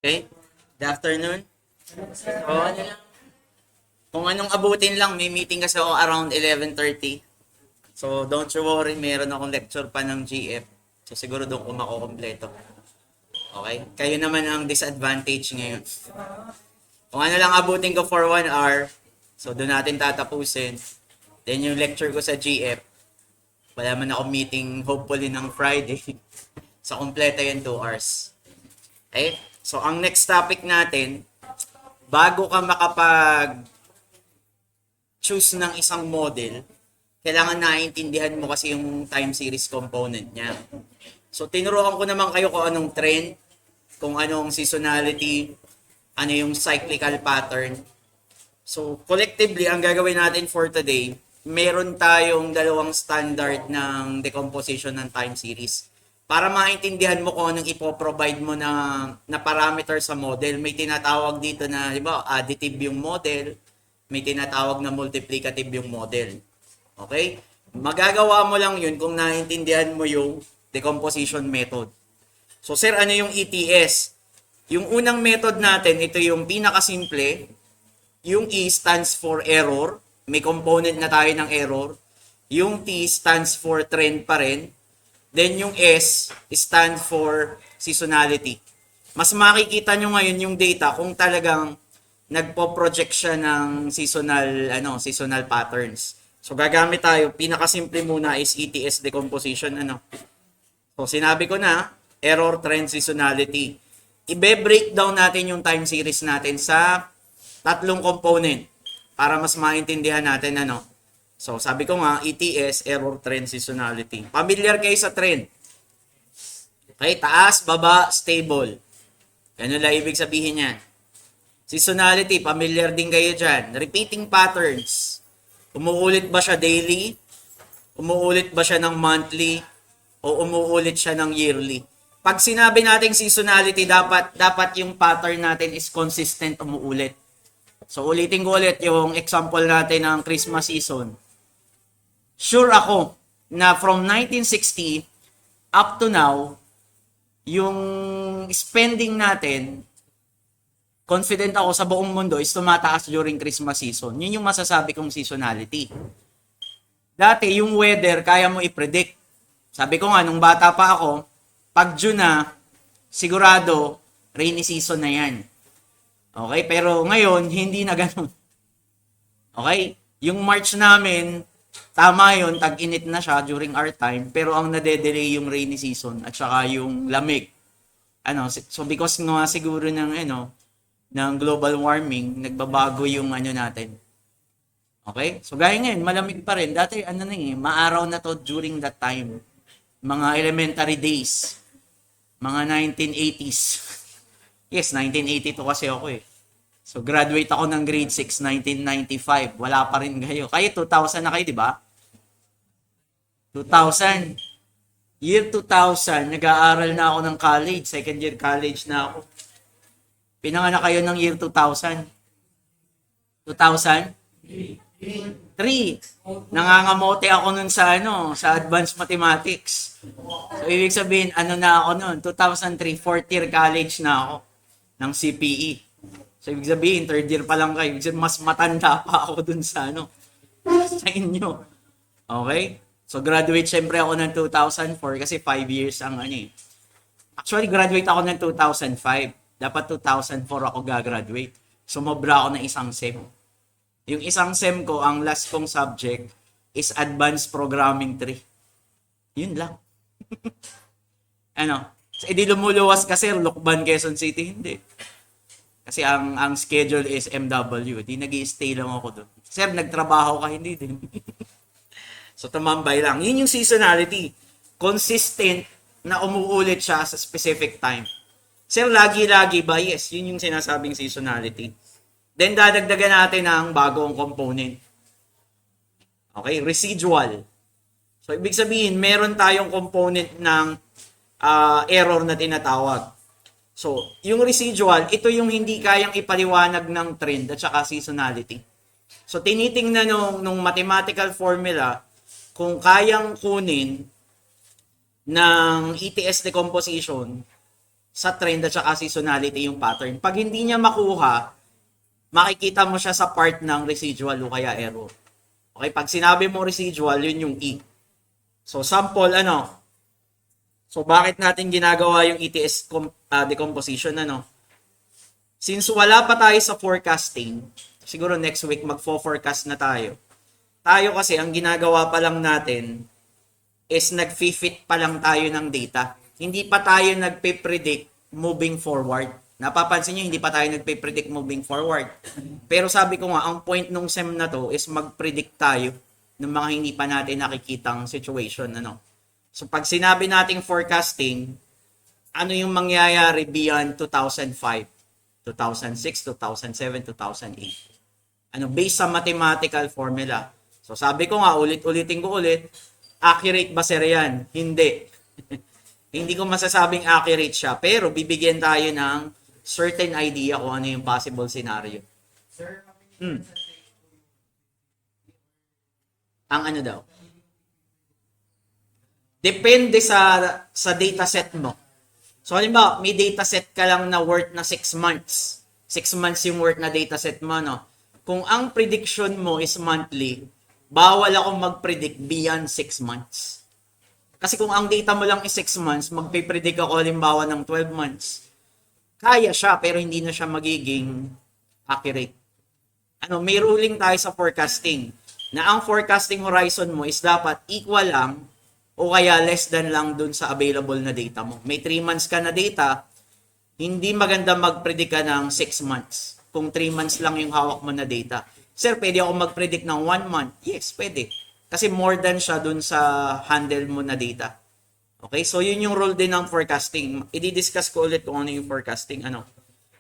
Okay? Good afternoon. So, ano lang. Kung anong abutin lang, may meeting kasi ako around 11:30. So, don't you worry, meron akong lecture pa ng GF. So, siguro doon ko makukompleto. Okay? Kayo naman ang disadvantage ngayon. Kung ano lang abutin ko for 1 hour, so doon natin tatapusin. Then yung lecture ko sa GF, wala man ako meeting hopefully ng Friday. So, kompleto yung 2 hours. Okay? So, ang next topic natin, bago ka makapag-choose ng isang model, kailangan naiintindihan mo kasi yung time series component niya. So, tinuruan ko naman kayo kung anong trend, kung anong seasonality, ano yung cyclical pattern. So, collectively, ang gagawin natin for today, meron tayong dalawang standard ng decomposition ng time series. Para maintindihan mo kung anong ipoprovide mo na parameter sa model, may tinatawag dito na, di ba, additive yung model, may tinatawag na multiplicative yung model. Okay? Magagawa mo lang yun kung naiintindihan mo yung decomposition method. So, sir, ano yung ETS? Yung unang method natin, ito yung pinakasimple. Yung E stands for error. May component na tayo ng error. Yung T stands for trend pa rin. Then yung S stands for seasonality. Mas makikita nyo ngayon yung data kung talagang nagpo-project siya ng seasonal patterns. So gagamit tayo, pinakasimple muna is ETS decomposition. So sinabi ko na, error, trend, seasonality. Ibe-breakdown natin yung time series natin sa tatlong component para mas maintindihan natin So, sabi ko nga, ETS, error, trend, seasonality. Familiar kayo sa trend. Okay, taas, baba, stable. Ganun lang ibig sabihin yan. Seasonality, familiar din kayo dyan. Repeating patterns. Umuulit ba siya daily? Umuulit ba siya ng monthly? O umuulit siya ng yearly? Pag sinabi nating seasonality, dapat yung pattern natin is consistent, umuulit. So, ulitin ko ulit yung example natin ng Christmas season. Sure ako na from 1960 up to now, yung spending natin, confident ako sa buong mundo is tumataas during Christmas season. Yun yung masasabi kong seasonality. Dati, yung weather, kaya mo i-predict. Sabi ko nga, nung bata pa ako, pag June na, sigurado, rainy season na yan. Okay? Pero ngayon, hindi na ganun. Okay? Yung March namin, tama yun, tag-init na siya during our time, pero ang nade-delay yung rainy season at saka yung lamig. So because nga siguro ng global warming, nagbabago yung natin. Okay? So gaya ngayon, malamig pa rin. Dati maaraw na to during that time. Mga elementary days. Mga 1980s. Yes, 1982 kasi ako eh. So graduate ako ng grade 6, 1995. Wala pa rin kayo. Kayo 2000 na kayo, di ba? 2000. Year 2000, nag-aaral na ako ng college. Second year college na ako. Pinanganak kayo ng year 2000. 2000? 3. Nangangamote ako nun sa advanced mathematics. So ibig sabihin, na ako nun? 2003, fourth year college na ako ng CPE. So ibig sabihin, third year pa lang kayo. Ibig sabihin, mas matanda pa ako dun sa sa inyo. Okay? So, graduate syempre ako ng 2004 kasi 5 years ang Actually, graduate ako ng 2005. Dapat 2004 ako gagraduate. Sumobra ako ng isang SEM. Yung isang SEM ko, ang last kong subject is Advanced Programming 3. Yun lang. So, edi lumuluwas kasi Lucban, Quezon City, hindi. Kasi ang schedule is MW. Di nag-i-stay lang ako doon. Sir, nagtrabaho ka, hindi din. So, tumambay lang. Yun yung seasonality. Consistent na umuulit siya sa specific time. Sir, lagi-lagi ba? Yes, yun yung sinasabing seasonality. Then, dadagdagan natin ang bagong component. Okay, residual. So, ibig sabihin, meron tayong component ng error na tinatawag. So, yung residual, ito yung hindi kayang ipaliwanag ng trend at saka seasonality. So, tinitingnan nung mathematical formula kung kayang kunin ng ETS decomposition sa trend at saka seasonality yung pattern. Pag hindi niya makuha, makikita mo siya sa part ng residual o kaya error. Okay, pag sinabi mo residual, yun yung E. So sample, So bakit natin ginagawa yung ETS decomposition, Since wala pa tayo sa forecasting, siguro next week magfo-forecast na tayo. Tayo kasi ang ginagawa pa lang natin is nag-fit pa lang tayo ng data. Hindi pa tayo nagpe-predict moving forward. Napapansin nyo, hindi pa tayo nagpe-predict moving forward. Pero sabi ko nga, ang point nung SEM na to is mag-predict tayo ng mga hindi pa natin nakikitang situation. So pag sinabi nating forecasting, ano yung mangyayari beyond 2005, 2006, 2007, 2008? Based sa mathematical formula. So sabi ko nga, ulit-ulitin ko ulit, accurate ba sir yan? Hindi. Hindi ko masasabing accurate siya, pero bibigyan tayo ng certain idea kung ano yung possible scenario. Sir, Ang ano daw? Depende sa dataset mo. So halimbawa, may dataset ka lang na worth na 6 months. 6 months yung worth na dataset mo, Kung ang prediction mo is monthly, bawal ako mag-predict beyond 6 months. Kasi kung ang data mo lang is 6 months, magpipredict ako halimbawa ng 12 months. Kaya siya, pero hindi na siya magiging accurate. May ruling tayo sa forecasting na ang forecasting horizon mo is dapat equal lang o kaya less than lang dun sa available na data mo. May 3 months ka na data, hindi maganda mag-predict ka ng 6 months. Kung 3 months lang yung hawak mo na data. Sir, pwede ako mag-predict ng 1 month? Yes, pwede. Kasi more than siya dun sa handle mo na data. Okay, so yun yung role din ng forecasting. I-discuss ko ulit kung ano yung forecasting.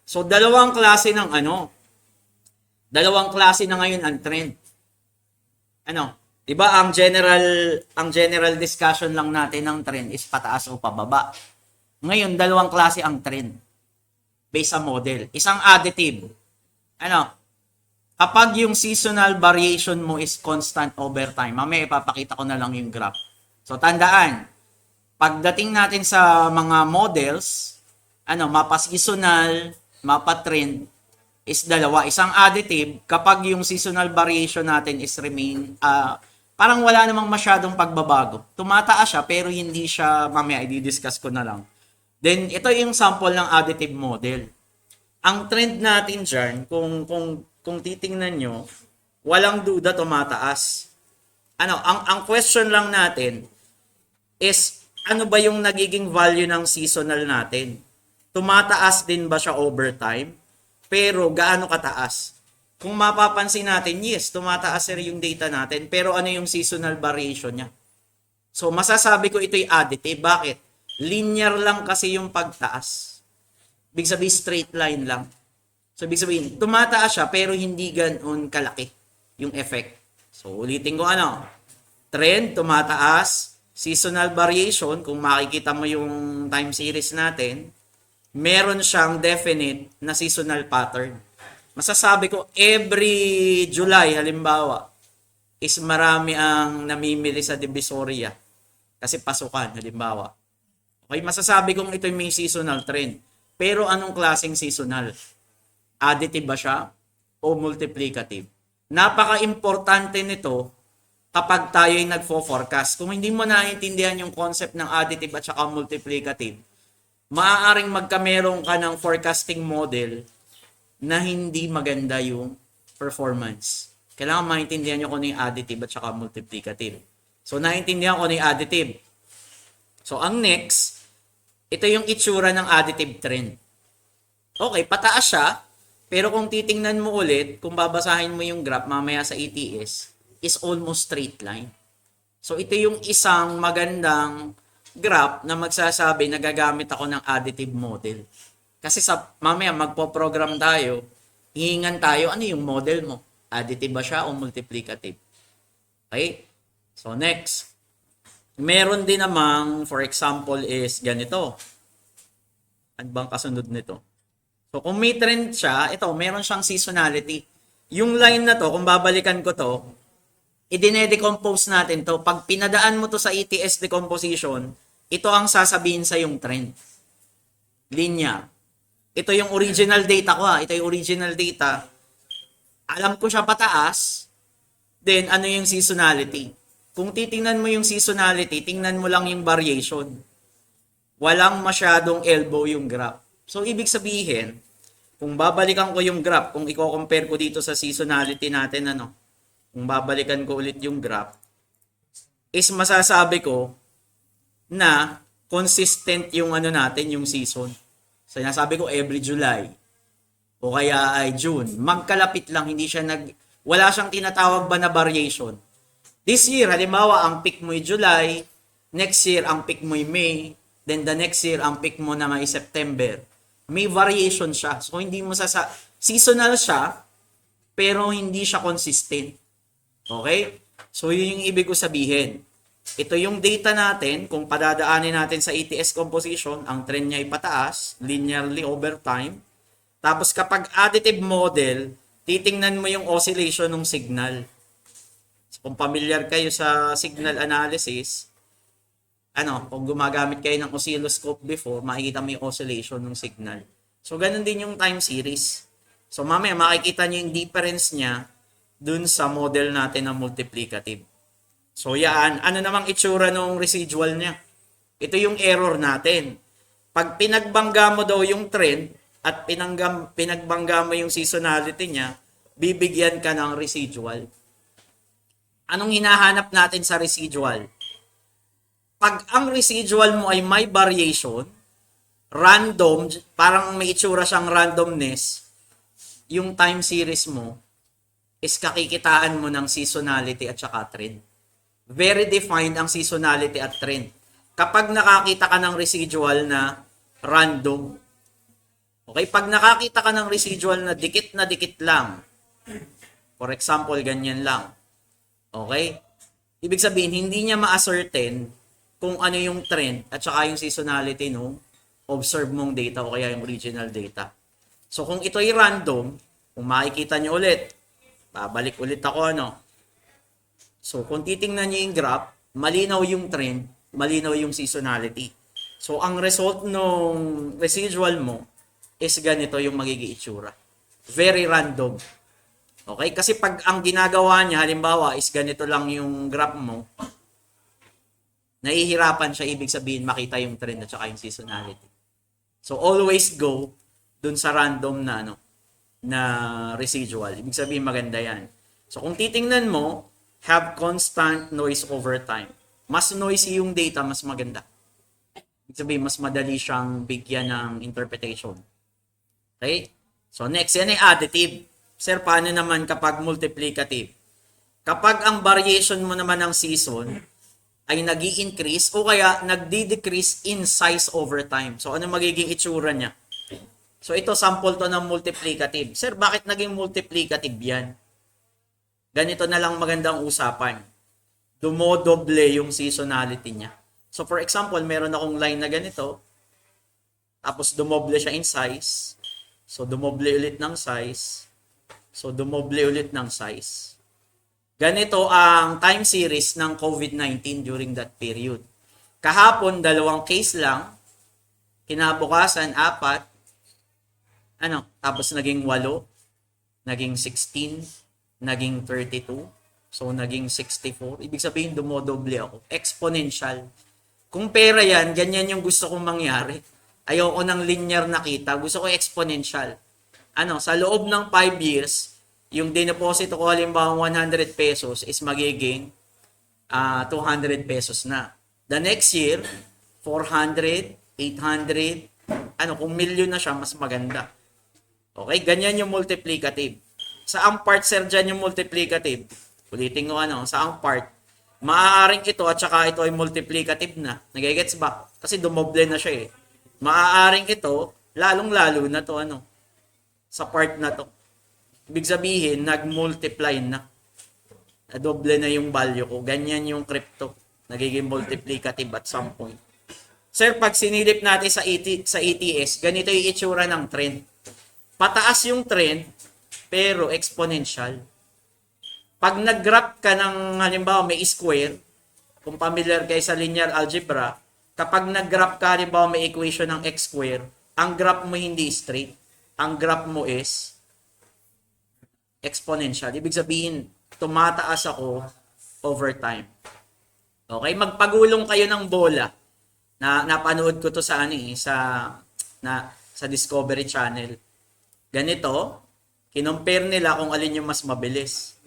So dalawang klase na ngayon ang trend. Diba ang general discussion lang natin ng trend is pataas o pababa. Ngayon, dalawang klase ang trend based sa model. Isang additive. Kapag yung seasonal variation mo is constant over time, mamaya ipapakita ko na lang yung graph. So, tandaan, pagdating natin sa mga models, mapa seasonal, mapa trend, is dalawa. Isang additive, kapag yung seasonal variation natin is remain, parang wala namang masyadong pagbabago. Tumataas siya, pero hindi siya, mamaya i-discuss ko na lang. Then, ito yung sample ng additive model. Ang trend natin dyan, kung titingnan nyo, walang duda tumataas. Ang question lang natin is, ano ba yung nagiging value ng seasonal natin? Tumataas din ba siya over time? Pero gaano kataas? Kung mapapansin natin, yes, tumataas sir yung data natin, pero ano yung seasonal variation niya? So, masasabi ko ito'y additive. Bakit? Linear lang kasi yung pagtaas. Ibig sabihin, straight line lang. So, ibig sabihin, tumataas siya pero hindi ganoon kalaki yung effect. So, ulitin ko trend, tumataas, seasonal variation, kung makikita mo yung time series natin, meron siyang definite na seasonal pattern. Masasabi ko, every July, halimbawa, is marami ang namimili sa Divisoria. Kasi pasukan, halimbawa. Okay, masasabi kong ito may seasonal trend. Pero anong klaseng seasonal? Additive ba siya o multiplicative? Napaka-importante nito kapag tayo ay nagfo-forecast. Kung hindi mo naiintindihan yung concept ng additive at saka multiplicative, maaaring magkameron ka ng forecasting model na hindi maganda yung performance. Kailangan maintindihan nyo kung ano yung additive at saka multiplicative. So, naiintindihan ko ano yung additive. So, ang next, ito yung itsura ng additive trend. Okay, pataas siya. Pero kung titingnan mo ulit, kung babasahin mo yung graph mamaya sa ETS, is almost straight line. So ito yung isang magandang graph na magsasabi na gagamit ako ng additive model. Kasi mamaya magpo-program tayo, hihingan tayo, ano yung model mo? Additive ba siya o multiplicative? Okay? So next. Meron din namang, for example, is ganito. Ano bang kasunod nito? So, kung may trend siya, ito, meron siyang seasonality. Yung line na to, kung babalikan ko to, i-decompose natin to. Pag pinadaan mo to sa ETS decomposition, ito ang sasabihin sa yung trend. linya. Ito yung original data ko ha. Ito yung original data. Alam ko siya pataas. Then, ano yung seasonality? Kung titingnan mo yung seasonality, tingnan mo lang yung variation. Walang masyadong elbow yung graph. So, ibig sabihin, kung babalikan ko yung graph, kung i-compare ko dito sa seasonality natin, kung babalikan ko ulit yung graph, is masasabi ko na consistent yung natin, yung season. So, nasabi ko every July o kaya ay June. Magkalapit lang, wala siyang tinatawag ba na variation. This year, halimbawa, ang peak mo ay July, next year, ang peak mo ay May, then the next year, ang peak mo na ay September. May variation siya. So, hindi mo seasonal siya, pero hindi siya consistent. Okay? So, yun yung ibig ko sabihin. Ito yung data natin, kung padadaanin natin sa ETS composition, ang trend niya ay pataas, linearly over time. Tapos kapag additive model, titingnan mo yung oscillation ng signal. So, kung familiar kayo sa signal analysis, kung gumagamit kayo ng oscilloscope before, makikita mo yung oscillation ng signal. So, ganun din yung time series. So, mamaya makikita nyo yung difference niya dun sa model natin na multiplicative. So, yan. Ano namang itsura ng residual niya? Ito yung error natin. Pag pinagbangga mo daw yung trend at pinagbangga mo yung seasonality niya, bibigyan ka ng residual. Anong hinahanap natin sa residual? Pag ang residual mo ay may variation, random, parang may itsura siyang randomness, yung time series mo is kakikitaan mo ng seasonality at saka trend. Very defined ang seasonality at trend. Kapag nakakita ka ng residual na random, okay, pag nakakita ka ng residual na dikit lang, for example, ganyan lang, okay, ibig sabihin, hindi niya ma-ascertain kung ano yung trend at saka yung seasonality no observe mong data o kaya yung original data. So, kung ito ay random, kung makikita nyo ulit, babalik ulit ako, So, kung titingnan nyo yung graph, malinaw yung trend, malinaw yung seasonality. So, ang result ng residual mo is ganito yung magiging itsura. Very random. Okay? Kasi pag ang ginagawa niya, halimbawa, is ganito lang yung graph mo, nahihirapan siya, ibig sabihin, makita yung trend at saka yung seasonality. So, always go dun sa random na residual. Ibig sabihin, maganda yan. So, kung titingnan mo, have constant noise over time. Mas noisy yung data, mas maganda. Ibig sabihin, mas madali siyang bigyan ng interpretation. Okay? So, next, yan ay additive. Sir, paano naman kapag multiplicative? Kapag ang variation mo naman ng season ay nag-i-increase o kaya nagdi-decrease in size over time. So, ano magiging itsura niya? So, ito, sample to ng multiplicative. Sir, bakit naging multiplicative yan? Ganito na lang magandang usapan. Dumodoble yung seasonality niya. So, for example, meron akong line na ganito. Tapos, dumoble siya in size. So, dumoble ulit ng size. So, dumoble ulit ng size. Ganito ang time series ng COVID-19 during that period. Kahapon, 2 case lang. Kinabukasan, 4. Tapos naging 8. Naging 16. Naging 32. So, naging 64. Ibig sabihin, dumodoble ako. Exponential. Kung pera yan, ganyan yung gusto kong mangyari. Ayoko ng linear na kita. Gusto ko exponential. Sa loob ng 5 years, yung dineposito ko halimbawa 100 pesos is magiging 200 pesos na. The next year, 400, 800, kung milyon na siya, mas maganda. Okay, ganyan yung multiplicative. Saang part, sir, dyan yung multiplicative? Ulitin ko saang part? Maaaring ito at saka ito ay multiplicative na. Nagigets ba? Kasi dumoble na siya eh. Maaaring ito, lalong-lalo na to sa part na to. Ibig sabihin, nag-multiply na. Doble na yung value ko. Ganyan yung crypto. Nagiging multiplicative at some point. Sir, pag sinilip natin sa ETS, ganito yung itsura ng trend. Pataas yung trend, pero exponential. Pag nag-graph ka ng, halimbawa, may square, kung familiar kayo sa linear algebra, kapag nag-graph ka, halimbawa, may equation ng x square, ang graph mo hindi straight. Ang graph mo is exponential. Ibig sabihin, tumataas ako over time. Okay, magpagulong kayo ng bola. Napanood ko to sa sa Discovery Channel. Ganito, kinompare nila kung alin yung mas mabilis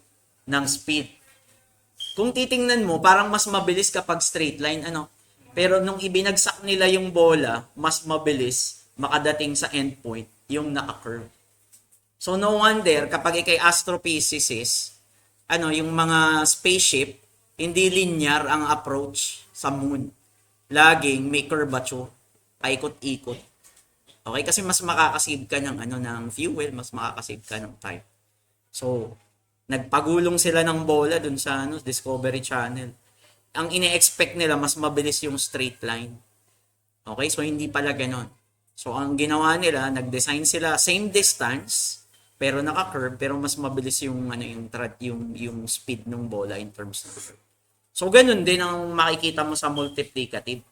ng speed. Kung titingnan mo, parang mas mabilis kapag straight line, Pero nung ibinagsak nila yung bola, mas mabilis makadating sa endpoint yung naka-curve. So no wonder kapag ikay astrophysicist, yung mga spaceship, hindi linear ang approach sa moon. Laging may curvature, paikot-ikot. Okay, kasi mas makakasave ka ng fuel, mas makakasave ka ng time. So, nagpagulong sila ng bola dun sa Discovery Channel. Ang ine-expect nila mas mabilis yung straight line. Okay, so hindi pala ganoon. So, ang ginawa nila, nag-design sila same distance pero naka-curve pero mas mabilis yung yung speed ng bola in terms of curve. So, ganun din ang makikita mo sa multiplicative.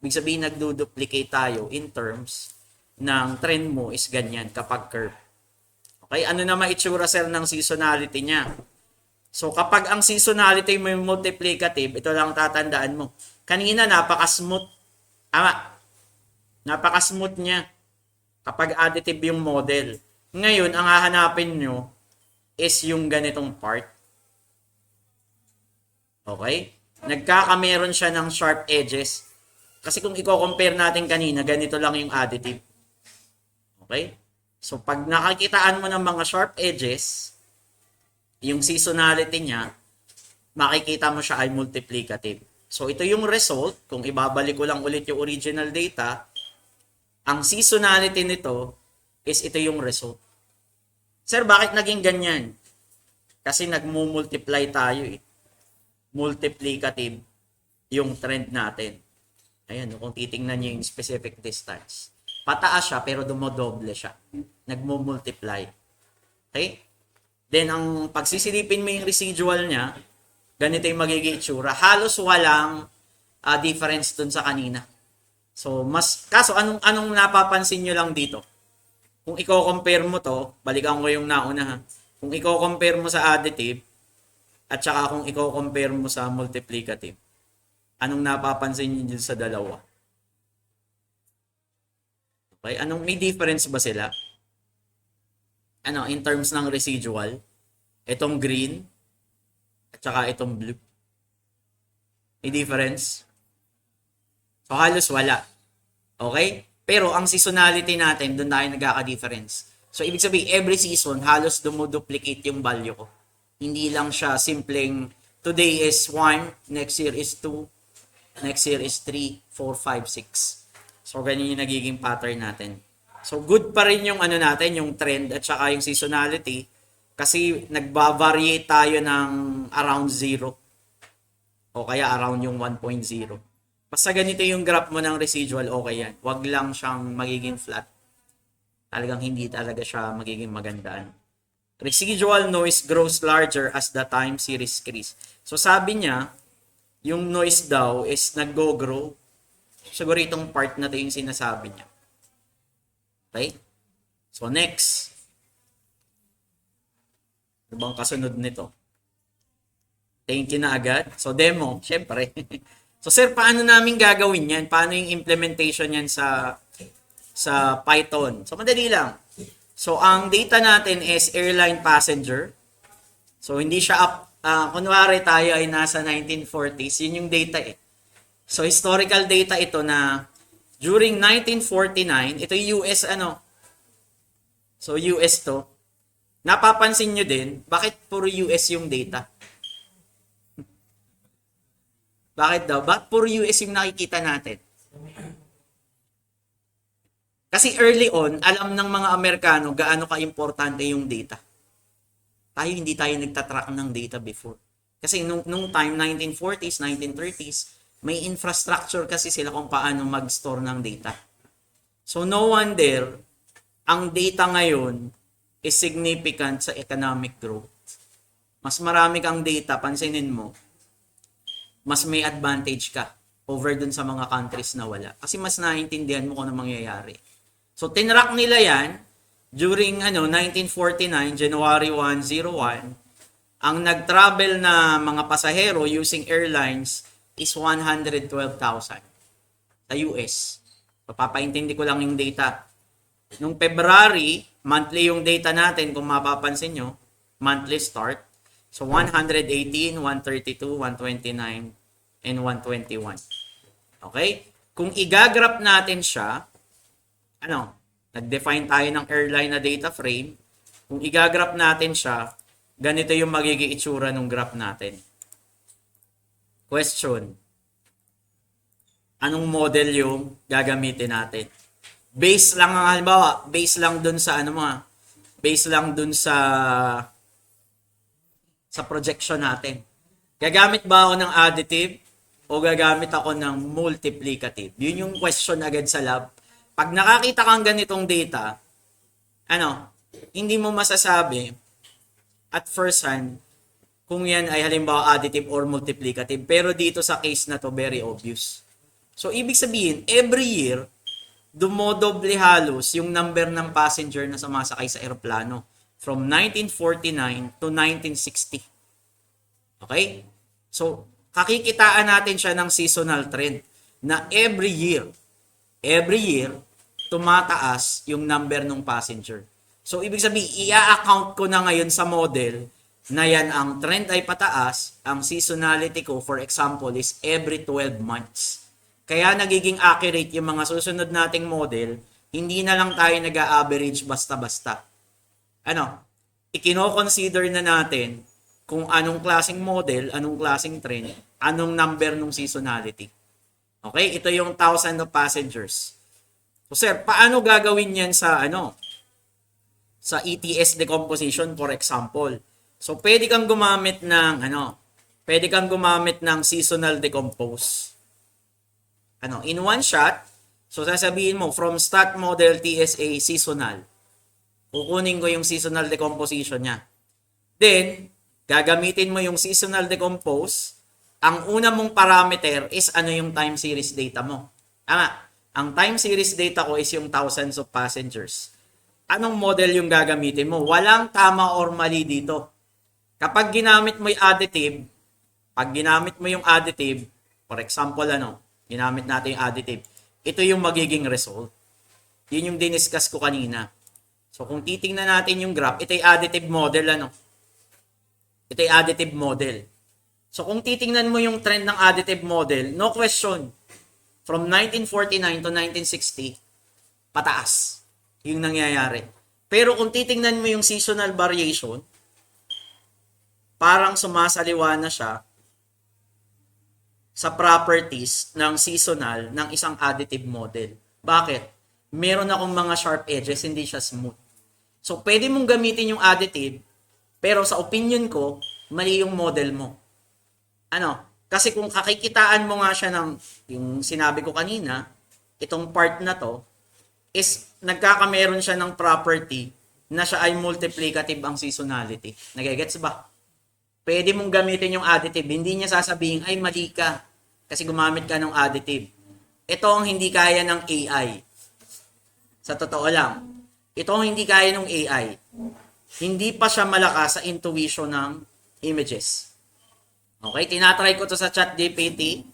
Ibig sabihin, nagdo-duplicate tayo in terms ng trend mo is ganyan kapag curve. Okay, ano na maitsura sir ng seasonality niya? So, kapag ang seasonality mo yung multiplicative, ito lang tatandaan mo. Kanina, napaka-smooth. Napaka-smooth niya kapag additive yung model. Ngayon, ang hahanapin nyo is yung ganitong part. Okay? Nagkakameron siya ng sharp edges. Kasi kung i-compare natin kanina, ganito lang yung additive. Okay? So, pag nakakitaan mo ng mga sharp edges, yung seasonality niya, makikita mo siya ay multiplicative. So, ito yung result. Kung ibabalik ko lang ulit yung original data, ang seasonality nito is ito yung result. Sir, bakit naging ganyan? Kasi nagmumultiply tayo eh. Multiplicative yung trend natin. Ayan, kung titingnan nyo yung specific distance. Pataas siya pero dumodoble siya. Nagmumultiply. Okay? Then, ang pagsisilipin mo yung residual niya, ganito yung magiging itsura. Halos walang difference dun sa kanina. So, kaso anong napapansin nyo lang dito? Kung i-compare mo to, balikan ko yung nauna ha. Kung i-compare mo sa additive, at saka kung i-compare mo sa multiplicative, anong napapansin nyo dun sa dalawa? Okay, may difference ba sila? In terms ng residual, itong green at saka itong blue. May difference? So halos wala. Okay? Pero ang seasonality natin, doon tayo nagkaka-difference. So ibig sabihin, every season, halos dumuduplicate yung value ko. Hindi lang siya simpleng, today is 1, next year is 2, next year is 3, 4, 5, 6. So ganyan yung nagiging pattern natin. So good pa rin yung natin, yung trend at saka yung seasonality kasi nagba-variate tayo ng around 0 o kaya around yung 1.0. Basta ganito yung graph mo ng residual, okay yan. Huwag lang siyang magiging flat. Talagang hindi talaga siya magiging magandaan. Residual noise grows larger as the time series increase. So sabi niya, yung noise daw is nag-go-grow. Siguro itong part na ito yung sinasabi niya. Okay? So next. Ano bang kasunod nito? Thank you na agad. So demo, syempre. So sir, paano namin gagawin yan? Paano yung implementation yan sa Python? So madali lang. So ang data natin is airline passenger. So hindi siya kunwari tayo ay nasa 1940s, yun yung data eh. So historical data ito na during 1949, ito yung US So US to. Napapansin nyo din, bakit puro US yung data? Bakit daw? Bakit puro US yung nakikita natin? Kasi early on, alam ng mga Amerikano gaano ka-importante yung data. Hindi tayo nagtatrack ng data before. Kasi nung time, 1940s, 1930s, may infrastructure kasi sila kung paano mag-store ng data. So no wonder, ang data ngayon is significant sa economic growth. Mas marami kang data, pansinin mo, mas may advantage ka over dun sa mga countries na wala. Kasi mas naiintindihan mo kung ano mangyayari. So, tinrack nila yan during 1949, January 101. Ang nag-travel na mga pasahero using airlines is 112,000 sa US. Papaintindi ko lang yung data. Nung February, monthly yung data natin kung mapapansin nyo, monthly start. So 118, 132, 129, and 121. Okay? Kung igagraph natin siya, nag-define tayo ng airline na data frame. Kung igagraph natin siya, ganito yung magiging itsura ng graph natin. Question. Anong model yung gagamitin natin? Base lang ang halimbawa, base lang dun sa base lang dun sa projection natin. Gagamit ba ako ng additive o gagamit ako ng multiplicative? Yun yung question agad sa lab. Pag nakakita kang ganitong data, hindi mo masasabi at first hand kung yan ay halimbawa additive or multiplicative. Pero dito sa case na to, very obvious. So, ibig sabihin, every year, dumodoble halos yung number ng passenger na sumasakay sa eroplano from 1949 to 1960. Okay? So, kakikitaan natin siya ng seasonal trend na every year, tumataas yung number ng passenger. So, ibig sabihin, i-account ko na ngayon sa model na yan ang trend ay pataas, ang seasonality ko, for example, is every 12 months. Kaya nagiging accurate yung mga susunod nating model, hindi na lang tayo nag-a-average basta-basta. Ikino-consider na natin kung anong klaseng model, anong klaseng trend, anong number ng seasonality. Okay? Ito yung 1,000 of passengers. So sir, paano gagawin yan sa sa ETS decomposition, for example? So pwede kang gumamit ng seasonal decompose. In one shot, so sasabihin mo from stat model TSA seasonal. Kukunin ko yung seasonal decomposition niya. Then, gagamitin mo yung seasonal decompose. Ang una mong parameter is yung time series data mo. Ang time series data ko is yung thousands of passengers. Anong model yung gagamitin mo? Walang tama or mali dito. Kapag ginamit mo yung additive, for example, ginamit natin yung additive, ito yung magiging result. Yun yung diniscuss ko kanina. So, kung titingnan natin yung graph, ito yung additive model, Ito yung additive model. So, kung titingnan mo yung trend ng additive model, no question, from 1949 to 1960, pataas yung nangyayari. Pero kung titingnan mo yung seasonal variation, parang sumasaliwa na siya sa properties ng seasonal ng isang additive model. Bakit? Meron akong mga sharp edges, hindi siya smooth. So, pwede mong gamitin yung additive, pero sa opinion ko, mali yung model mo. Kasi kung kakikitaan mo nga siya ng, yung sinabi ko kanina, itong part na to, is nagkakameron siya ng property na siya ay multiplicative ang seasonality. Nagigets ba? Pwede mong gamitin yung additive. Hindi niya sasabihin, ay mali ka kasi gumamit ka ng additive. Ito ang hindi kaya ng AI. Sa totoo lang. Ito ang hindi kaya ng AI. Hindi pa siya malakas sa intuition ng images. Okay? Tinatry ko to sa ChatGPT.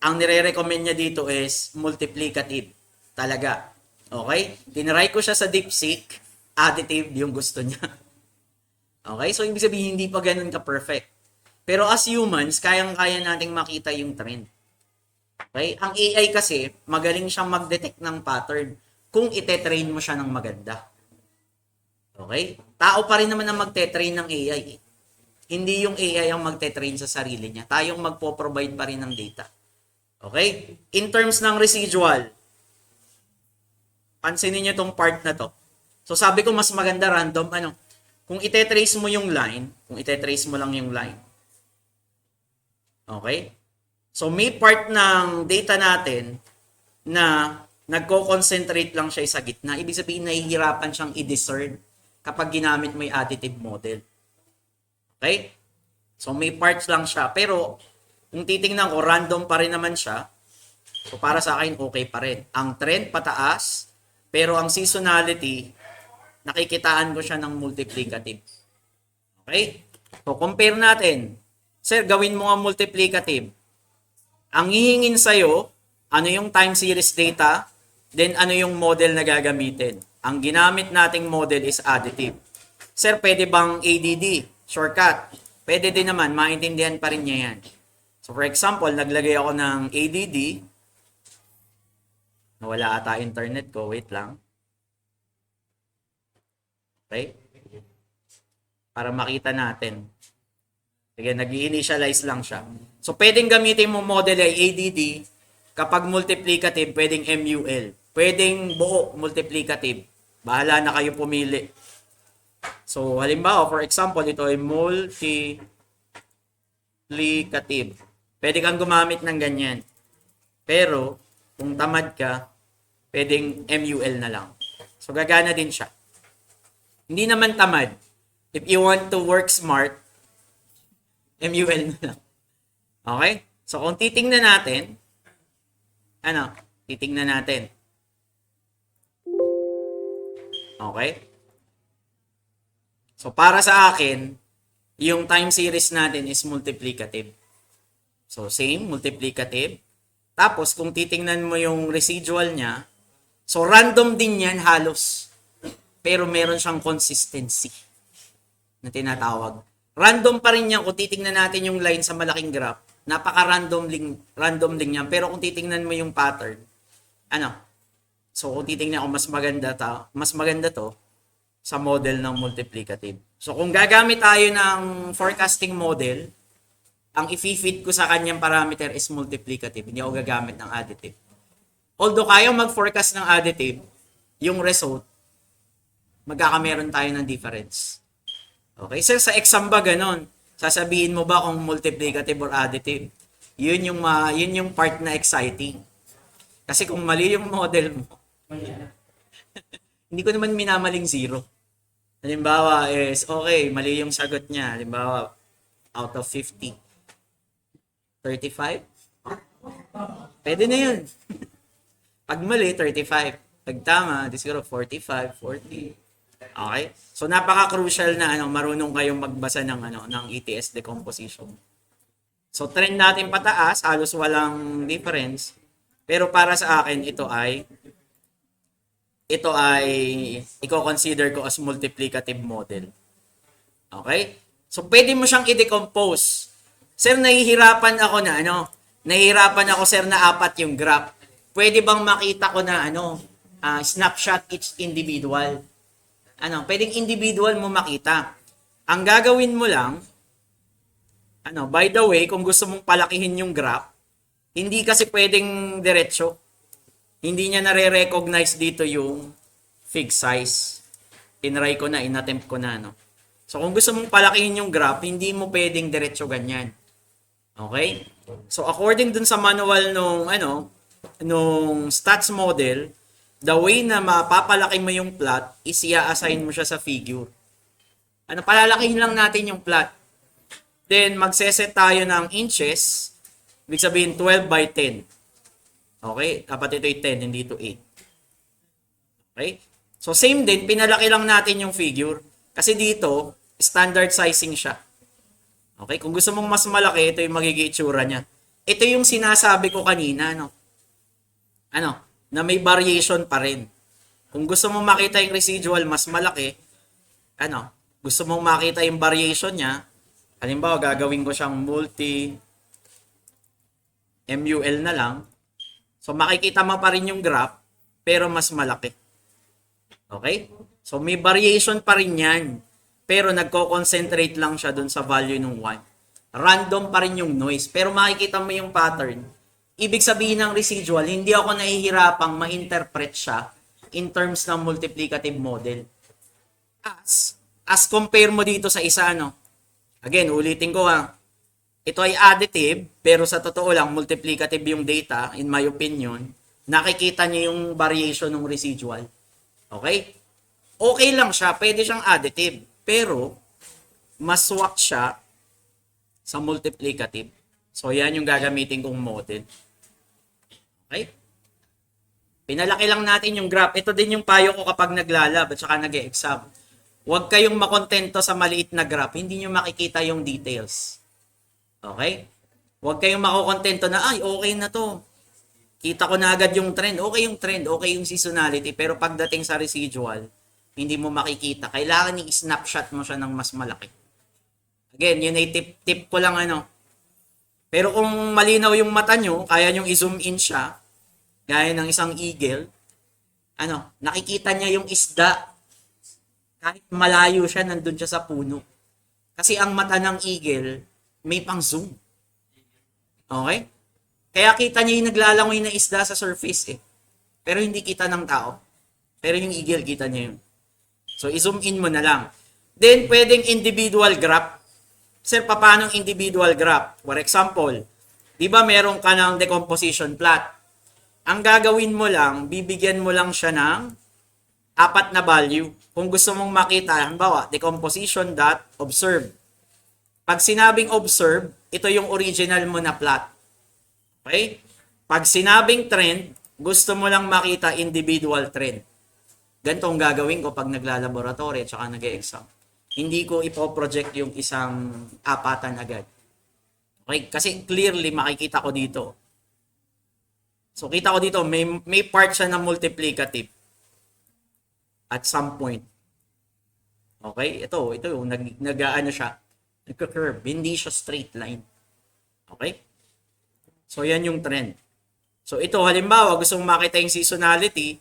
Ang nire-recommend niya dito is multiplicative. Talaga. Okay? Tinry ko siya sa DeepSeek. Additive yung gusto niya. Okay? So, ibig sabihin, hindi pa ganun ka-perfect. Pero as humans, kayang-kaya nating makita yung trend. Okay? Ang AI kasi, magaling siyang mag-detect ng pattern kung ite-train mo siya ng maganda. Okay? Tao pa rin naman ang magte-train ng AI. Hindi yung AI ang magte-train sa sarili niya. Tayong magpo-provide pa rin ng data. Okay? In terms ng residual, pansinin niyo tong part na to. So, sabi ko mas maganda random, kung ite-trace mo yung line, kung ite-trace mo lang yung line. Okay? So, may part ng data natin na nagko-concentrate lang siya sa gitna. Ibig sabihin, nahihirapan siyang i-discern kapag ginamit mo yung additive model. Okay? So, may parts lang siya. Pero, kung titingnan ko, random pa rin naman siya. So, para sa akin, okay pa rin. Ang trend pataas, Pero ang seasonality, nakikitaan ko siya ng multiplicative. Okay? So, compare natin. Sir, gawin mo nga multiplicative. Ang hihingin sa'yo, ano yung time series data, then ano yung model na gagamitin. Ang ginamit nating model is additive. Sir, pwede bang ADD? Shortcut. Pwede din naman, maintindihan pa rin niya yan. So for example, naglagay ako ng ADD. Nawala ata internet ko. Wait lang. Okay? Para makita natin. Sige, nag-initialize lang siya. So pwedeng gamitin mo model ay ADD. Kapag multiplicative, pwedeng MUL. Pwedeng buo multiplicative. Bahala na kayo pumili. So, halimbawa, for example, ito ay multiplicative. Pwede kang gumamit ng ganyan. Pero, kung tamad ka, pwedeng MUL na lang. So, gagana din siya. Hindi naman tamad. If you want to work smart, MUL na lang. Okay? So, kung titingnan natin, titingnan natin. Okay? So, para sa akin, yung time series natin is multiplicative. So, same, multiplicative. Tapos, kung titingnan mo yung residual niya, so, random din yan halos. Pero meron siyang consistency na tinatawag. Random pa rin yan kung titingnan natin yung line sa malaking graph. Napaka-random din yan. Pero kung titingnan mo yung pattern, so, kung titingnan ko, mas maganda to sa model ng multiplicative. So, kung gagamit tayo ng forecasting model, ang i-fit ko sa kanyang parameter is multiplicative. Hindi ako gagamit ng additive. Although kaya mag-forecast ng additive, yung result, magkakameron tayo ng difference. Okay? So, sa exam ba ganon? Sasabihin mo ba kung multiplicative or additive? Yun yung part na exciting. Kasi kung mali yung model mo, hindi ko naman minamaling zero. Halimbawa is, okay, mali yung sagot niya. Halimbawa, out of 50. 35? Pwede na yun. Pag mali, 35. Pag tama, di siguro 45, 40. Okay? So, napaka-crucial na marunong kayong magbasa ng ETS decomposition. So, trend natin pataas, halos walang difference. Pero para sa akin, ito ay i-consider ko as multiplicative model. Okay? So, pwede mo siyang i-decompose. Sir, nahihirapan ako sir, na 4 yung graph. Pwede bang makita ko na snapshot each individual? Pwedeng individual mo makita. Ang gagawin mo lang, by the way, kung gusto mong palakihin yung graph, hindi kasi pwedeng diretso. Hindi niya nare-recognize dito yung fixed size. Inattempt ko na, So, kung gusto mong palakihin yung graph, hindi mo pwedeng diretso ganyan. Okay? So, according dun sa manual nung stats model, the way na mapapalaki mo yung plot is i-assign mo siya sa figure. Palalakihin lang natin yung plot. Then, magseset tayo ng inches. Ibig sabihin, 12 by 10. Okay? Dapat ito ay 10, hindi ito 8. Okay? So, same din, pinalaki lang natin yung figure. Kasi dito, standard sizing siya. Okay? Kung gusto mong mas malaki, ito yung magiging itsura niya. Ito yung sinasabi ko kanina, na may variation pa rin. Kung gusto mong makita yung residual mas malaki, gusto mong makita yung variation niya, halimbawa gagawin ko siyang MUL na lang. So makikita mo pa rin yung graph, pero mas malaki. Okay? So may variation pa rin yan, pero nagko-concentrate lang siya dun sa value ng 1. Random pa rin yung noise, pero makikita mo yung pattern. Ibig sabihin ng residual, hindi ako nahihirapang ma-interpret siya in terms ng multiplicative model. As compare mo dito sa isa, Again, ulitin ko Ito ay additive, pero sa totoo lang, multiplicative yung data, in my opinion. Nakikita niyo yung variation ng residual. Okay? Okay lang siya, pwede siyang additive. Pero, mas swak siya sa multiplicative. So, yan yung gagamitin kong model. Okay? Pinalaki lang natin yung graph. Ito din yung payo ko kapag naglalab at saka nag-e-exam. Huwag kayong makontento sa maliit na graph. Hindi nyo makikita yung details. Okay? Huwag kayong makokontento na, ay, okay na to. Kita ko na agad yung trend. Okay yung trend, okay yung seasonality. Pero pagdating sa residual, hindi mo makikita. Kailangan i-snapshot mo siya ng mas malaki. Again, yun ay tip ko lang ano. Pero kung malinaw yung mata nyo, kaya nyo i-zoom in siya, gaya ng isang eagle, ano, nakikita niya yung isda. Kahit malayo siya, nandun siya sa puno. Kasi ang mata ng eagle, may pang zoom. Okay? Kaya kita niya yung naglalangoy na isda sa surface eh. Pero hindi kita ng tao. Pero yung eagle, kita niya yun. So, i-zoom in mo na lang. Then, pwedeng individual graph. Sir, paano individual graph? For example, di ba meron ka ng decomposition plot? Ang gagawin mo lang, bibigyan mo lang siya ng 4 na value. Kung gusto mong makita, halimbawa, decomposition dot observe. Pag sinabing observe, ito yung original mo na plot. Okay? Pag sinabing trend, gusto mo lang makita individual trend. Ganito ang gagawin ko pag naglalaboratory at saka nag-e-exam. Hindi ko ipoproject yung isang 4 agad. Okay? Kasi clearly makikita ko dito. So kita ko dito, may part siya na multiplicative at some point. Okay? Ito yung nag-ano siya, nagka-curve, hindi siya straight line. Okay? So yan yung trend. So ito halimbawa, gusto mong makita yung seasonality,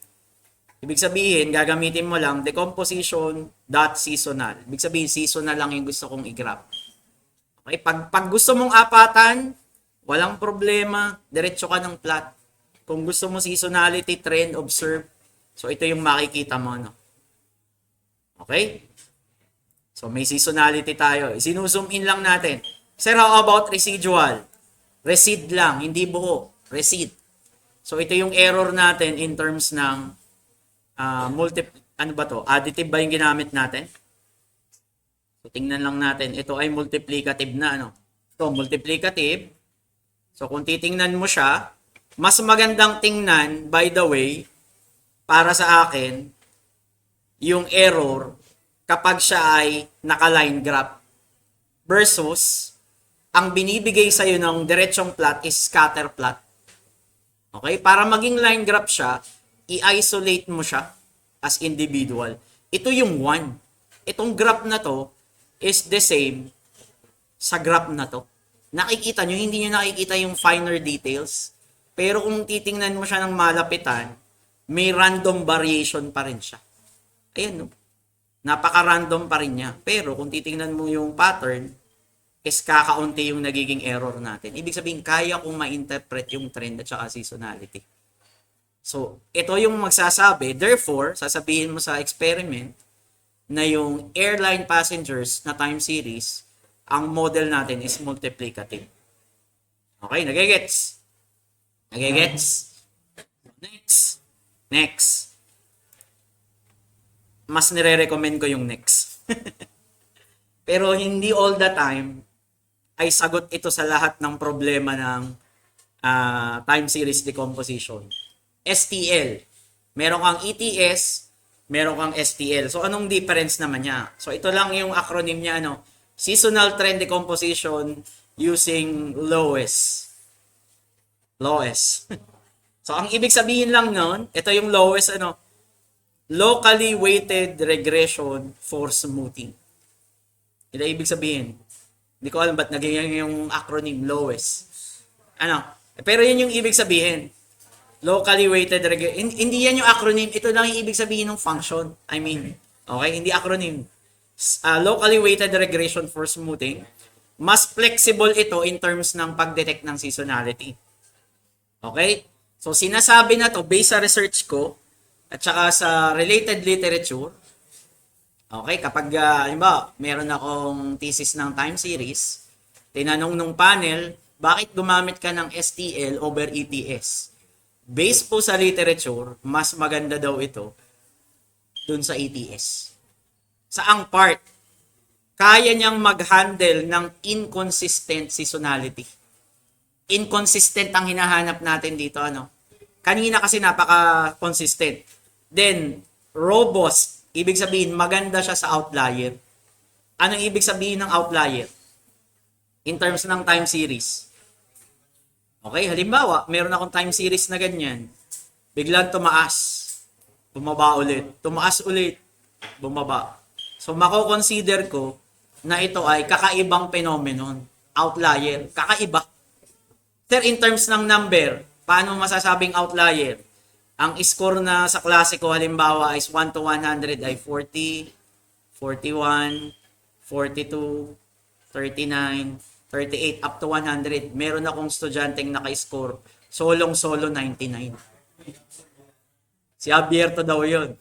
ibig sabihin, gagamitin mo lang decomposition dot seasonal. Ibig sabihin, seasonal lang yung gusto kong i-graph. Okay? Pag gusto mong apatan, walang problema, diretso ka ng plot. Kung gusto mo seasonality, trend, observe, so ito yung makikita mo. No? Okay? So may seasonality tayo. Sinusum in lang natin. Sir, how about residual? Recede lang, hindi buo. Recede. So ito yung error natin in terms ng additive ba yung ginamit natin? So tingnan lang natin. Ito ay multiplicative na. Ano? Ito, multiplicative. So kung titingnan mo siya, mas magandang tingnan, by the way, para sa akin, yung error kapag siya ay naka-line graph versus ang binibigay sa'yo ng diretsong plot is scatter plot. Okay? Para maging line graph siya, i-isolate mo siya as individual. Ito yung 1. Itong graph na to is the same sa graph na to. Nakikita nyo, hindi nyo nakikita yung finer details. Pero kung titingnan mo siya ng malapitan, may random variation pa rin siya. Ayan, no? Napaka-random pa rin niya. Pero kung titingnan mo yung pattern, is kakaunti yung nagiging error natin. Ibig sabihin, kaya kong ma-interpret yung trend at saka seasonality. So, ito yung magsasabi. Therefore, sasabihin mo sa experiment na yung airline passengers na time series, ang model natin is multiplicative. Okay, nagigets? Nagigets? Next. Mas nire-recommend ko yung next. Pero hindi all the time ay sagot ito sa lahat ng problema ng time series decomposition. STL. Meron kang ETS, meron kang STL. So anong difference naman niya? So ito lang yung acronym niya, ano? Seasonal Trend Decomposition using lowest. So ang ibig sabihin lang nun, ito yung lowest, ano? Locally weighted regression for smoothing. Ito ibig sabihin. Hindi ko alam ba't naging yung acronym lowest. Ano? Pero yun yung ibig sabihin. Locally weighted regression. Hindi yan yung acronym. Ito lang yung ibig sabihin ng function. I mean, okay? Hindi acronym. Locally weighted regression for smoothing. Mas flexible ito in terms ng pag-detect ng seasonality. Okay? So, sinasabi na to based sa research ko at saka sa related literature. Okay? Kapag, halimbawa, meron akong thesis ng time series, tinanong nung panel, bakit gumamit ka ng STL over ETS? Based po sa literature, mas maganda daw ito dun sa ETS. Saang part? Kaya niyang mag-handle ng inconsistent seasonality. Inconsistent ang hinahanap natin dito, ano? Kanina kasi napaka-consistent. Then, robust. Ibig sabihin, maganda siya sa outlier. Anong ibig sabihin ng outlier? In terms ng time series. Okay, halimbawa, meron akong time series na ganyan. Biglang tumaas. Bumaba ulit. Tumaas ulit. Bumaba. So, mako-consider ko na ito ay kakaibang phenomenon. Outlier. Kakaiba. Sir, in terms ng number, paano masasabing outlier? Ang score na sa klase ko halimbawa is 1 to 100 ay 40, 41, 42, 39, 38, up to 100. Meron akong estudyanteng naka-score. Solong-solo 99. Si Abierto daw yun.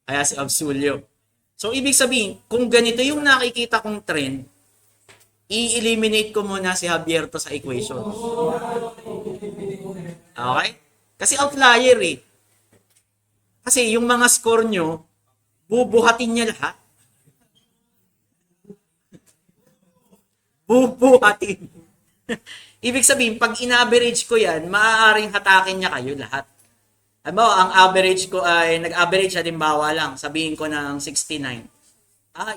Kaya si Absolio. So, ibig sabihin, kung ganito yung nakikita kong trend, i-eliminate ko muna si Abierto sa equation. Okay? Kasi outlier eh. Kasi yung mga score nyo, bubuhatin niya lahat. Bubuhatin. Ibig sabihin, pag in-average ko yan, maaaring hatakin niya kayo lahat. Halimbawa, ang average ko ay, nag-average halimbawa lang, sabihin ko ng 69.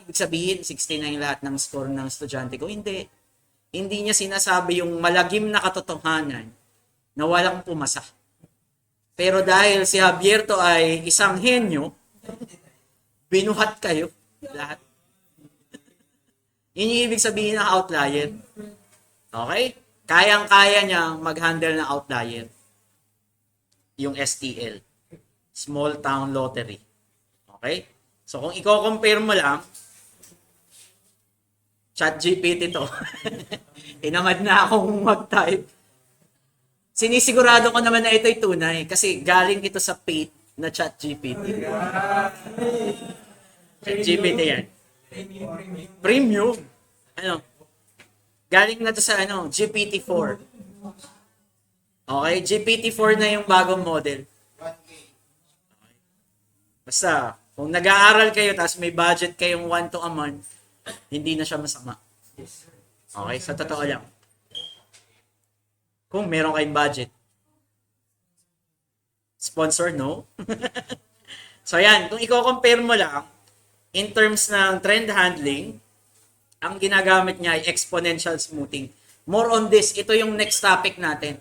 Ibig sabihin, 69 lahat ng score ng estudyante ko. Hindi. Hindi niya sinasabi yung malagim na katotohanan na walang pumasa. Pero dahil si Abierto ay isang henyo, binuhat kayo lahat. Yun yung ibig sabihin ng outlier. Okay? Kayang-kaya niyang mag-handle ng outlier. Yung STL. Small Town Lottery. Okay? So, kung i-compare mo lang, ChatGPT to. Inamad na akong mag-type. Sinisigurado ko naman na ito'y tunay kasi galing ito sa paid na ChatGPT. ChatGPT yan. Premium. Ano? Galing na to sa GPT-4. Okay? GPT-4 na yung bagong model. Basta, kung nag-aaral kayo tapos may budget kayong 1 to a month, hindi na siya masama. Okay? Sa totoo lang. Kung meron kayong budget. Sponsor, no? So, yan. Kung i-compare mo lang, in terms ng trend handling, ang ginagamit niya ay exponential smoothing. More on this. Ito yung next topic natin.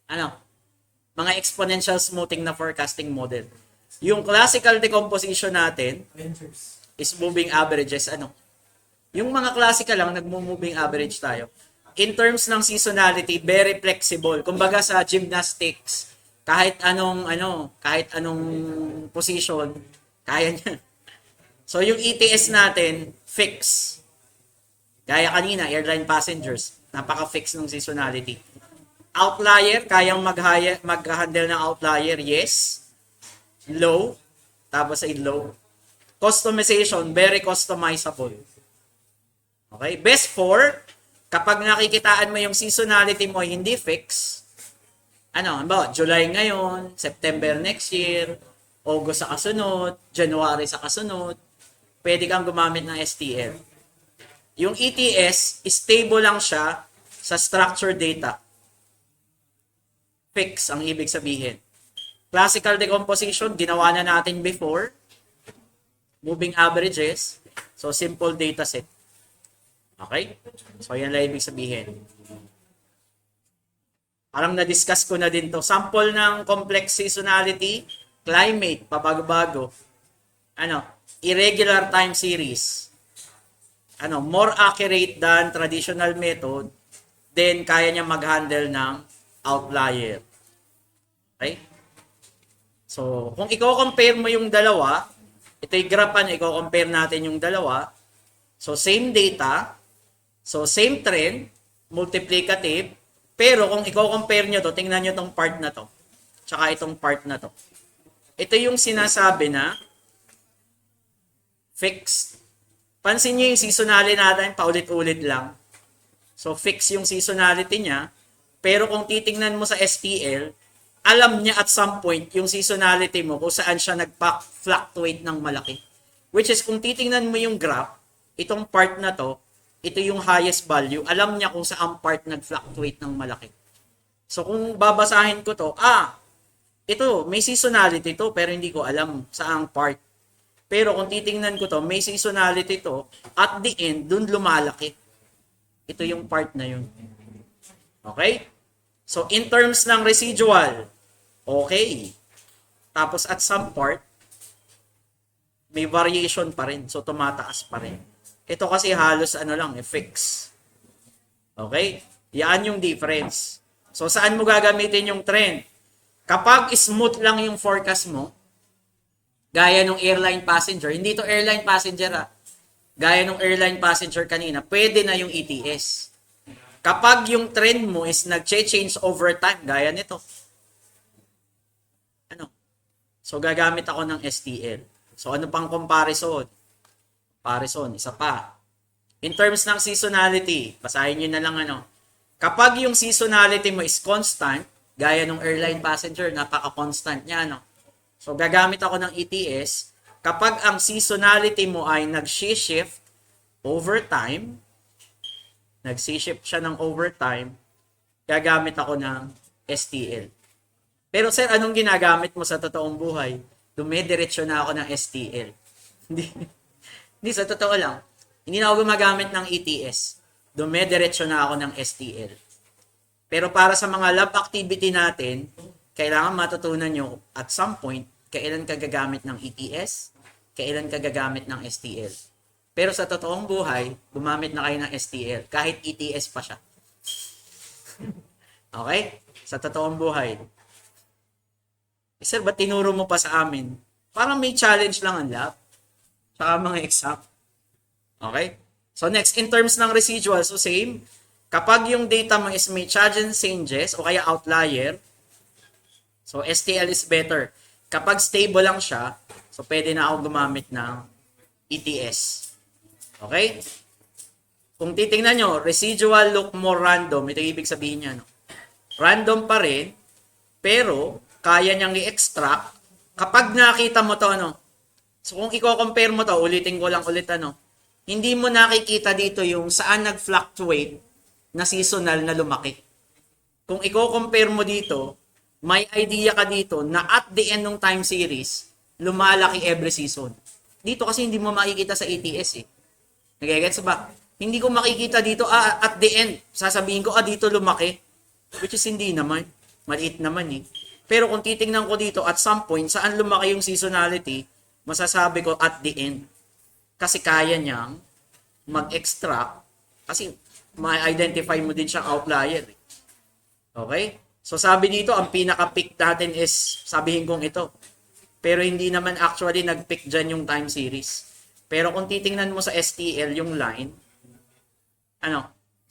Mga exponential smoothing na forecasting model. Yung classical decomposition natin is moving averages. Yung mga classical lang, nagmo-moving average tayo. In terms ng seasonality, very flexible. Kumbaga sa gymnastics, kahit anong position, kaya niya. So yung ETS natin, fix. Gaya kanina, airline passengers, napaka-fix ng seasonality. Outlier, kayang mag-handle ng outlier, yes. Low, tapos ay low. Customization, very customizable. Okay, best for, kapag nakikitaan mo yung seasonality mo hindi fix, halimbawa, July ngayon, September next year, August sa kasunod, January sa kasunod, pwede kang gumamit ng STL. Yung ETS, stable lang siya sa structured data. Fix ang ibig sabihin. Classical decomposition, ginawa na natin before. Moving averages. So, simple data set. Okay? So, yan lang ibig sabihin. Parang na-discuss ko na din to. Sample ng complex seasonality, climate, pabago-bago. Irregular time series. More accurate than traditional method, then kaya niya mag-handle ng outlier. Okay? So, kung i-compare mo yung dalawa, ito yung graph i-compare natin yung dalawa. So, same data, so same trend, multiplicative, pero kung i-compare nyo to, tingnan nyo tong part na to, tsaka itong part na to. Ito yung sinasabi na fixed. Pansin nyo yung seasonality natin, paulit-ulit lang. So, fix yung seasonality niya. Pero kung titingnan mo sa STL, alam niya at some point yung seasonality mo kung saan siya nag-fluctuate ng malaki. Which is, kung titingnan mo yung graph, itong part na to, ito yung highest value. Alam niya kung saan part nag-fluctuate ng malaki. So kung babasahin ko to, ito, may seasonality to pero hindi ko alam saang part. Pero kung titingnan ko to, may seasonality to, at the end, dun lumalaki. Ito yung part na yun. Okay? So in terms ng residual, okay. Tapos at some part, may variation pa rin. So tumataas pa rin. Ito kasi halos fix. Okay? Yan yung difference. So saan mo gagamitin yung trend? Kapag smooth lang yung forecast mo, gaya ng airline passenger, hindi to airline passenger gaya ng airline passenger kanina, pwede na yung ETS. Kapag yung trend mo is nag-change over time, gaya nito. So gagamit ako ng STL. So ano pang comparison? Isa pa. In terms ng seasonality, basahin nyo na lang Kapag yung seasonality mo is constant, gaya ng airline passenger, napaka-constant niya, So, gagamit ako ng ETS. Kapag ang seasonality mo ay nag-shift over time, nag-shift siya ng overtime, gagamit ako ng STL. Pero sir, anong ginagamit mo sa totoong buhay? Dumidiretso na ako ng STL. Hindi, sa totoo lang. Hindi na ako gumagamit ng ETS. Dumidiretso na ako ng STL. Pero para sa mga lab activity natin, kailangan matutunan nyo at some point, kailan ka gagamit ng ETS, kailan ka gagamit ng STL. Pero sa totoong buhay, gumamit na kayo ng STL, kahit ETS pa siya. Okay? Sa totoong buhay. Sir, ba't tinuro mo pa sa amin? Parang may challenge lang ang lab. Saka mga exam. Okay? So next, in terms ng residual, so same. Kapag yung data mo is may changes o kaya outlier, so STL is better. Kapag stable lang siya, so pwede na ako gumamit ng ETS. Okay? Kung titingnan nyo, residual look more random. Ito ibig sabihin niya. Random pa rin, pero kaya niyang i-extract. Kapag nakita mo to, so kung i-compare mo to, ulitin ko lang ulit, hindi mo nakikita dito yung saan nag-fluctuate na seasonal na lumaki. Kung i-compare mo dito, may idea ka dito na at the end ng time series, lumalaki every season. Dito kasi hindi mo makikita sa ETS . Nagigets ba? Hindi ko makikita dito, at the end, sasabihin ko, dito lumaki. Which is hindi naman. Maliit naman . Pero kung titingnan ko dito, at some point, saan lumaki yung seasonality, masasabi ko at the end. Kasi kaya niyang mag-extract, kasi ma-identify mo din siyang outlier . Okay? So sabi dito, ang pinaka-pick natin is, sabihin kong ito. Pero hindi naman actually nag-pick dyan yung time series. Pero kung titingnan mo sa STL yung line,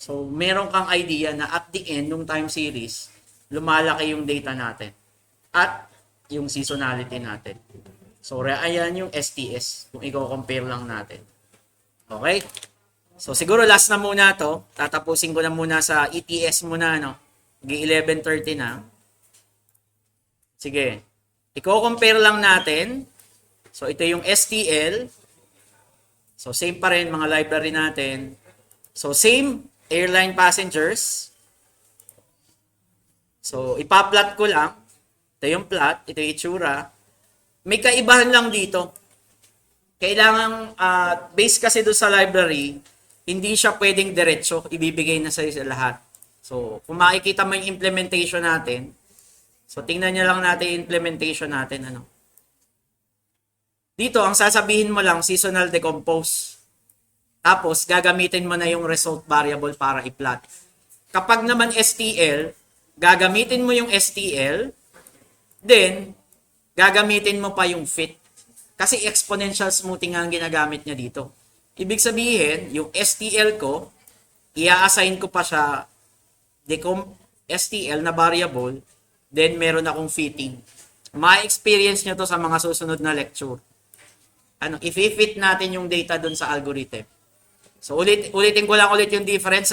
so meron kang idea na at the end ng time series, lumalaki yung data natin. At yung seasonality natin. So ayan yung STS, kung i-compare lang natin. Okay? So siguro last na muna to. Tatapusin ko na muna sa ETS muna, G11:30 na. Sige. I-compare lang natin. So ito yung STL. So same pa rin mga library natin. So same airline passengers. So ipa-plot ko lang. Ito yung plot, ito yung itsura. May kaibahan lang dito. Kailangan base kasi doon sa library, hindi siya pwedeng diretso, ibibigay na sa lahat. So, kung makikita mo yung implementation natin, so tingnan niyo lang natin yung implementation natin. Dito, ang sasabihin mo lang, seasonal decompose. Tapos, gagamitin mo na yung result variable para i-plot. Kapag naman STL, gagamitin mo yung STL, then, gagamitin mo pa yung fit. Kasi exponential smoothing ang ginagamit niya dito. Ibig sabihin, yung STL ko, i-assign ko pa siya STL na variable, then meron akong fitting. Ma-experience nyo to sa mga susunod na lecture. I-fit natin yung data dun sa algorithm. So, ulitin ko lang ulit yung difference,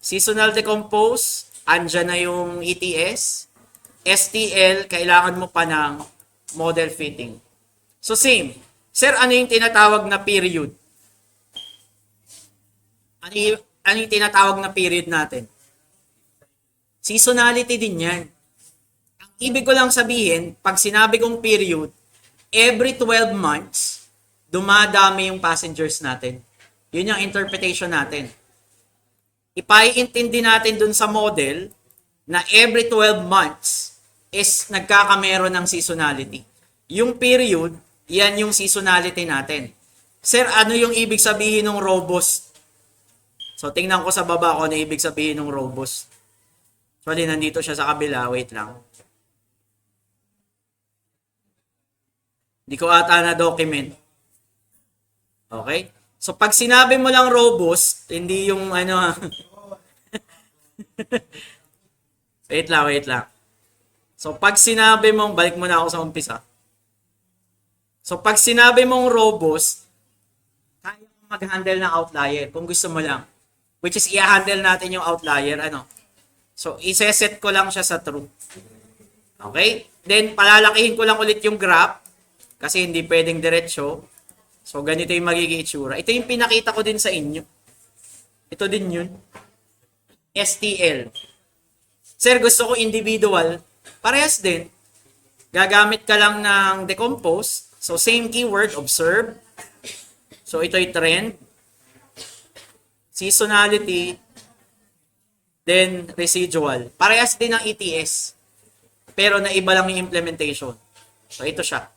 Seasonal decompose, andyan na yung ETS. STL, kailangan mo pa ng model fitting. So, same. Sir, ano yung tinatawag na period? Ano yung tinatawag na period natin? Seasonality din yan. Ang ibig ko lang sabihin, pag sinabi kong period, every 12 months, dumadami yung passengers natin. Yun yung interpretation natin. Ipaiintindi natin dun sa model na every 12 months is nagkakamero ng seasonality. Yung period, yan yung seasonality natin. Sir, ano yung ibig sabihin ng robust? So, tingnan ko sa baba kung ano ibig sabihin ng robust. Actually, nandito siya sa kabila. Wait lang. Hindi ko ata na-document. Okay? So, pag sinabi mo lang robust, hindi yung ano... wait lang. So, pag sinabi mong... Balik mo na ako sa umpisa. So, pag sinabi mong robust, kaya mong mag-handle ng outlier kung gusto mo lang. Which is, i-handle natin yung outlier. Ano? So, iseset ko lang siya sa true. Okay? Then, palalakihin ko lang ulit yung graph kasi hindi pwedeng diretsyo. So, ganito yung magiging itsura. Ito yung pinakita ko din sa inyo. Ito din yun. STL. Sir, gusto ko individual. Parehas din. Gagamit ka lang ng decompose. So, same keyword, observe. So, ito yung trend. Seasonality. Then, residual. Parehas din ng ETS. Pero naiba lang yung implementation. So, ito siya.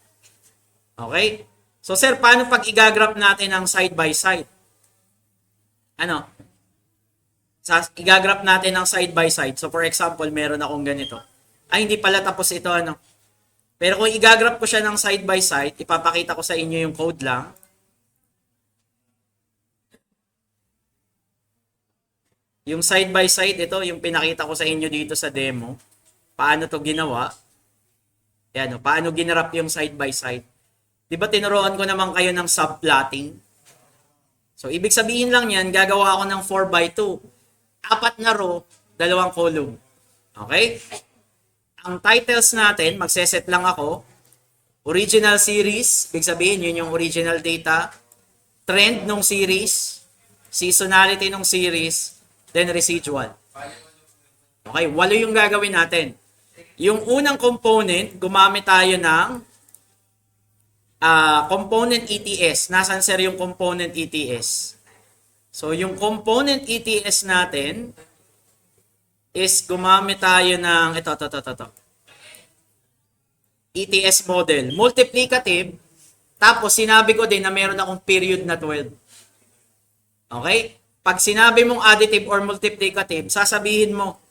Okay? So, sir, paano pag i-graph natin ang side by side? Ano? I-graph natin ang side by side. So, for example, meron akong ganito. Ay, hindi pala tapos ito, ano? Pero kung i-graph ko siya ng side by side, ipapakita ko sa inyo yung code lang. Yung side by side, ito, yung pinakita ko sa inyo dito sa demo. Paano to ginawa? Yan, no? Paano ginrap yung side by side? Di ba tinuruan ko naman kayo ng subplotting? So, ibig sabihin lang yan, gagawa ako ng 4x2. 4 na row, 2 column. Okay? Ang titles natin, magseset lang ako. Original series, ibig sabihin, yun yung original data. Trend nung series. Seasonality nung series. Then residual. Okay, 8 yung gagawin natin. Yung unang component, gumamit tayo ng component ETS. Nasaan sir yung component ETS? So, yung component ETS natin is gumamit tayo ng ito. ETS model. Multiplicative. Tapos, sinabi ko din na meron akong period na 12. Okay? Pag sinabi mong additive or multiplicative, sasabihin mo,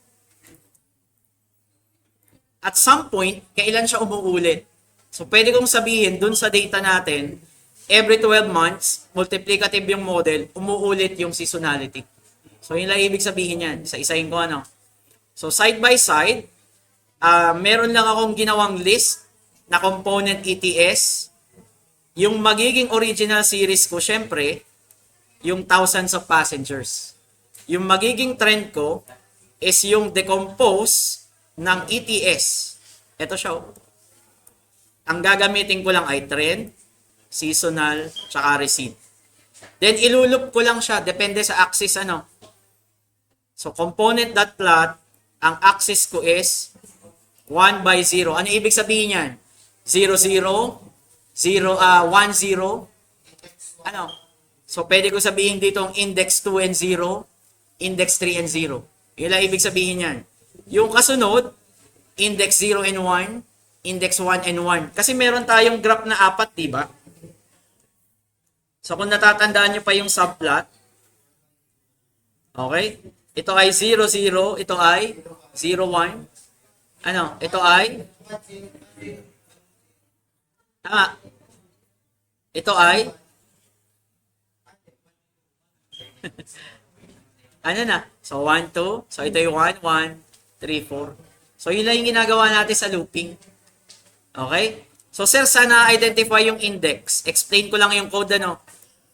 at some point, kailan siya umuulit? So, pwede kong sabihin, dun sa data natin, every 12 months, multiplicative yung model, umuulit yung seasonality. So, yun lang ibig sabihin yan. Isa-isahin ko ano. So, side by side, meron lang akong ginawang list na component ETS. Yung magiging original series ko, syempre, yung thousands of passengers. Yung magiging trend ko is yung decompose ng ETS. Ito siya. Ang gagamitin ko lang ay trend, seasonal, tsaka receipt. Then, ilulup ko lang siya. Depende sa axis, ano. So, component.plot, ang axis ko is 1 by 0. Ano ibig sabihin yan? 0, 0, 0, 1, 0. Ano? So, pwede ko sabihin dito ang index 2 and 0, index 3 and 0. Yun lang ibig sabihin yan. Yung kasunod, index 0 and 1, index 1 and 1. Kasi meron tayong graph na 4, di ba? So, kung natatandaan nyo pa yung subplot, okay? Ito ay 0, 0. Ito ay 0, 1. Ano? Ito ay? Tama. Ito ay? Ano na? So, 1, 2. So, ito yung 1, 1, 3, 4. So, yun lang yung ginagawa natin sa looping. Okay? So, sir, sana identify yung index. Explain ko lang yung code, ano.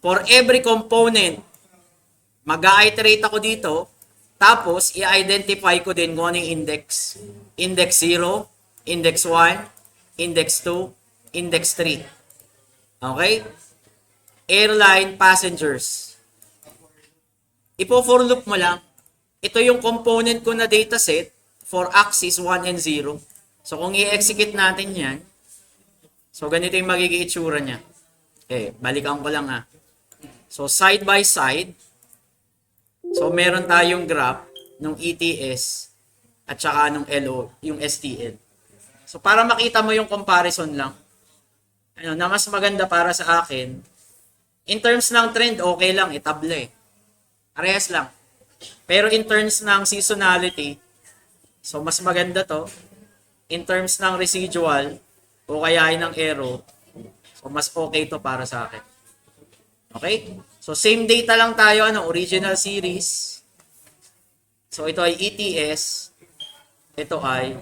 For every component, mag-iterate ako dito, tapos, i-identify ko din kung ano yung index. Index 0, index 1, index 2, index 3. Okay? Airline passengers. Ipo-for loop mo lang. Ito yung component ko na dataset. for axis 1 and 0. So kung i-execute natin yan, so ganito yung magiging itsura niya. Okay, balikan ko lang ha. So side by side, so meron tayong graph ng ETS at saka ng LO, yung STL. So para makita mo yung comparison lang, na mas maganda para sa akin, in terms ng trend, okay lang, itable. Parehas lang. Pero in terms ng seasonality, so mas maganda to. In terms ng residual, o kaya ng arrow, so mas okay to para sa akin. Okay? So same data lang tayo, original series. So ito ay ETS, ito ay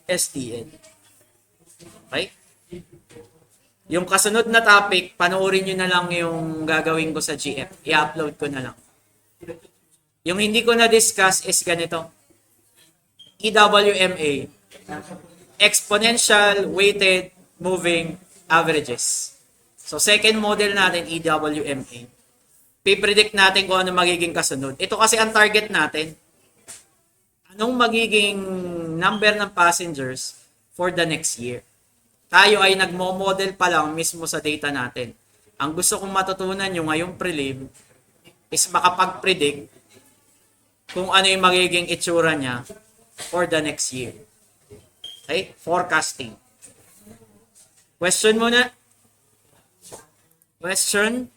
STL. Okay? Yung kasunod na topic, panoorin nyo na lang yung gagawin ko sa GF. I-upload ko na lang. Yung hindi ko na-discuss is ganito. EWMA. Exponential Weighted Moving Averages. So, second model natin, EWMA. Pipredict natin kung ano magiging kasunod. Ito kasi ang target natin. Anong magiging number ng passengers for the next year? Tayo ay nagmo-model pa lang mismo sa data natin. Ang gusto kong matutunan nyo ngayong prelim is makapag-predict kung ano yung magiging itsura niya for the next year. Okay? Forecasting. Question muna. Question?